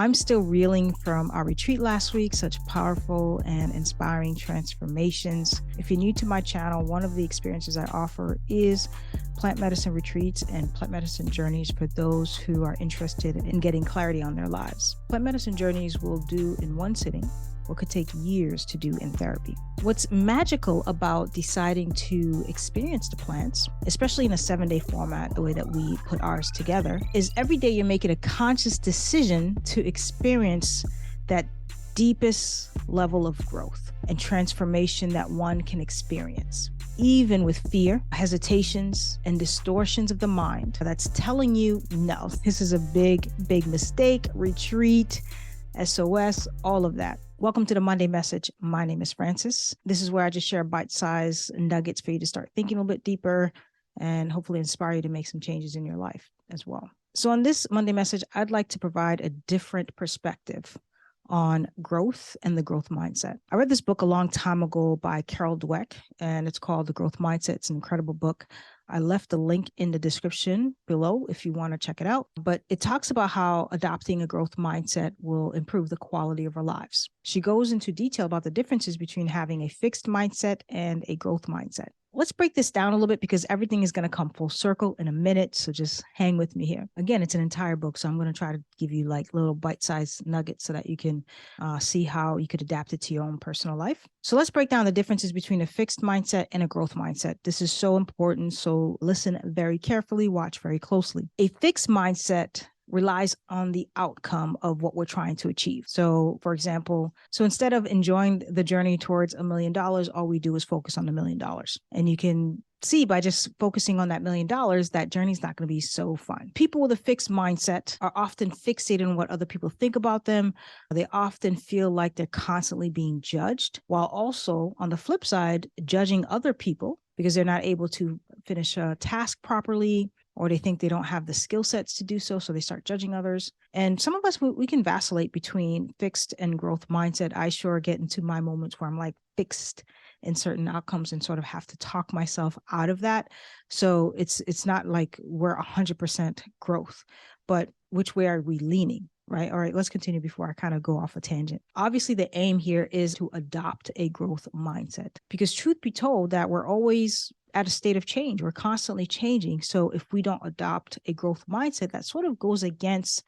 I'm still reeling from our retreat last week, such powerful and inspiring transformations. If you're new to my channel, one of the experiences I offer is plant medicine retreats and plant medicine journeys for those who are interested in getting clarity on their lives. Plant medicine journeys will do in one sitting what could take years to do in therapy. What's magical about deciding to experience the plants, especially in a 7-day format, the way that we put ours together, is every day you're making a conscious decision to experience that deepest level of growth and transformation that one can experience. Even with fear, hesitations, and distortions of the mind that's telling you, no, this is a big, big mistake, retreat, SOS, all of that. Welcome to the Monday Message. My name is Francis. This is where I just share bite-sized nuggets for you to start thinking a little bit deeper and hopefully inspire you to make some changes in your life as well. So on this Monday Message, I'd like to provide a different perspective on growth and the growth mindset. I read this book a long time ago by Carol Dweck, and it's called The Growth Mindset. It's an incredible book. I left the link in the description below if you want to check it out. But it talks about how adopting a growth mindset will improve the quality of our lives. She goes into detail about the differences between having a fixed mindset and a growth mindset. Let's break this down a little bit because everything is going to come full circle in a minute. So just hang with me here. Again, it's an entire book. So I'm going to try to give you like little bite-sized nuggets so that you can see how you could adapt it to your own personal life. So let's break down the differences between a fixed mindset and a growth mindset. This is so important. So listen very carefully, watch very closely. A fixed mindset relies on the outcome of what we're trying to achieve. So for example, instead of enjoying the journey towards $1 million, all we do is focus on the $1 million. And you can see by just focusing on that $1 million, that journey is not going to be so fun. People with a fixed mindset are often fixated on what other people think about them. They often feel like they're constantly being judged, while also on the flip side, judging other people because they're not able to finish a task properly, or they think they don't have the skill sets to do so, so they start judging others. And some of us, we can vacillate between fixed and growth mindset. I sure get into my moments where I'm like fixed in certain outcomes and sort of have to talk myself out of that. So it's not like we're 100% growth, but which way are we leaning? Right. All right. Let's continue before I kind of go off a tangent. Obviously, the aim here is to adopt a growth mindset because truth be told that we're always at a state of change. We're constantly changing. So if we don't adopt a growth mindset, that sort of goes against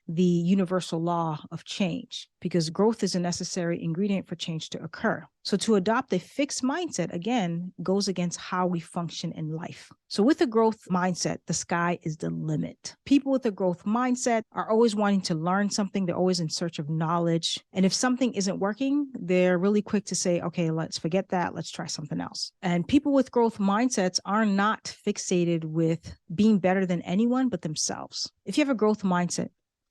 the universal law of change because growth is a necessary ingredient for change to occur. So to adopt a fixed mindset, again, goes against how we function in life. So with a growth mindset, the sky is the limit. People with a growth mindset are always wanting to learn something. They're always in search of knowledge. And if something isn't working, they're really quick to say, okay, let's forget that. Let's try something else. And people with growth mindsets are not fixated with being better than anyone but themselves. If you have a growth mindset,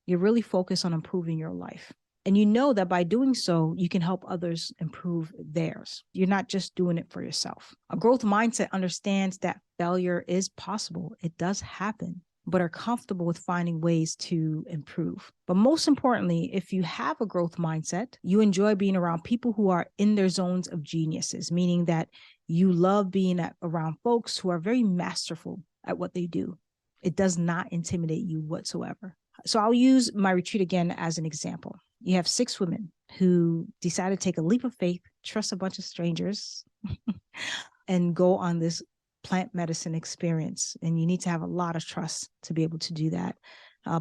you're really focused on improving your life. And you know that by doing so, you can help others improve theirs. You're not just doing it for yourself. A growth mindset understands that failure is possible. It does happen, but are comfortable with finding ways to improve. But most importantly, if you have a growth mindset, you enjoy being around people who are in their zones of geniuses, meaning that you love being around folks who are very masterful at what they do. It does not intimidate you whatsoever. So I'll use my retreat again as an example. You have 6 women who decided to take a leap of faith, trust a bunch of strangers, and go on this plant medicine experience. And you need to have a lot of trust to be able to do that,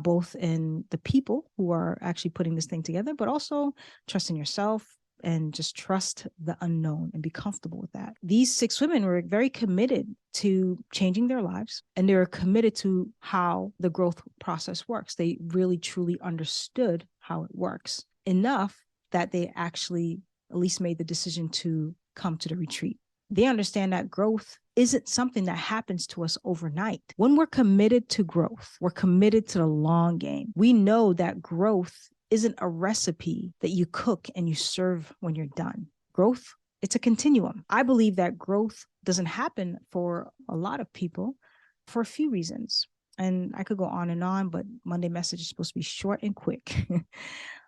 both in the people who are actually putting this thing together, but also trust in yourself and just trust the unknown and be comfortable with that. These 6 women were very committed to changing their lives, and they were committed to how the growth process works. They really, truly understood how it works enough that they actually at least made the decision to come to the retreat. They understand that growth isn't something that happens to us overnight. When we're committed to growth, we're committed to the long game. We know that growth isn't a recipe that you cook and you serve when you're done. Growth, it's a continuum. I believe that growth doesn't happen for a lot of people for a few reasons. And I could go on, but Monday Message is supposed to be short and quick.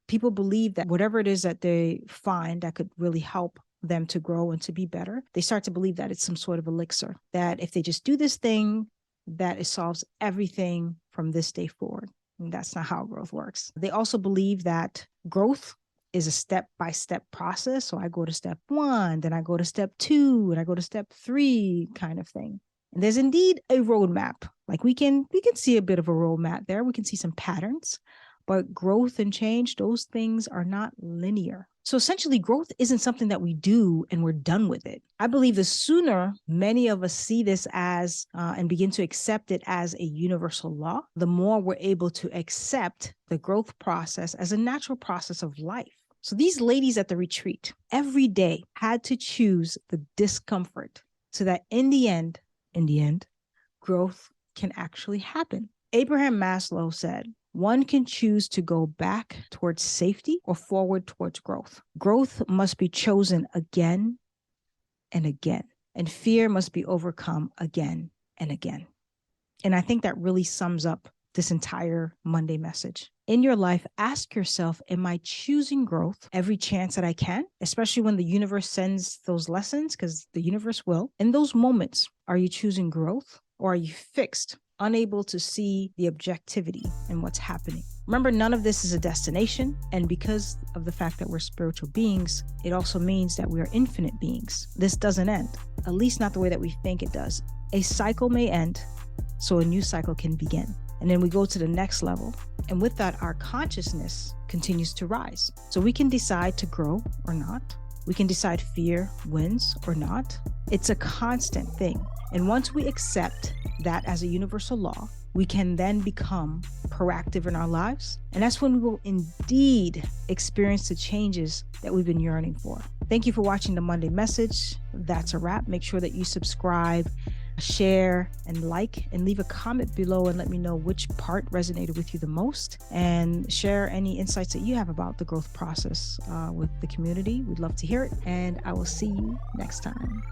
People believe that whatever it is that they find that could really help them to grow and to be better, they start to believe that it's some sort of elixir, that if they just do this thing, that it solves everything from this day forward. And that's not how growth works. They also believe that growth is a step-by-step process. So I go to step 1, then I go to step 2, and I go to step 3 kind of thing. And there's indeed a roadmap. Like we can see a bit of a roadmap there. We can see some patterns, but growth and change, those things are not linear. So essentially, growth isn't something that we do and we're done with it. I believe the sooner many of us see this as and begin to accept it as a universal law, the more we're able to accept the growth process as a natural process of life. So these ladies at the retreat every day had to choose the discomfort so that in the end, growth can actually happen. Abraham Maslow said, one can choose to go back towards safety or forward towards growth. Growth must be chosen again and again, and fear must be overcome again and again. And I think that really sums up this entire Monday message. In your life, ask yourself, am I choosing growth every chance that I can, especially when the universe sends those lessons, because the universe will. In those moments, are you choosing growth or are you fixed, unable to see the objectivity in what's happening? Remember, none of this is a destination. And because of the fact that we're spiritual beings, it also means that we are infinite beings. This doesn't end, at least not the way that we think it does. A cycle may end, so a new cycle can begin. And then we go to the next level. And with that, our consciousness continues to rise. So we can decide to grow or not. We can decide fear wins or not. It's a constant thing. And once we accept that as a universal law, we can then become proactive in our lives. And that's when we will indeed experience the changes that we've been yearning for. Thank you for watching the Monday Message. That's a wrap. Make sure that you subscribe, share, and like, and leave a comment below and let me know which part resonated with you the most, and share any insights that you have about the growth process with the community. We'd love to hear it, and I will see you next time.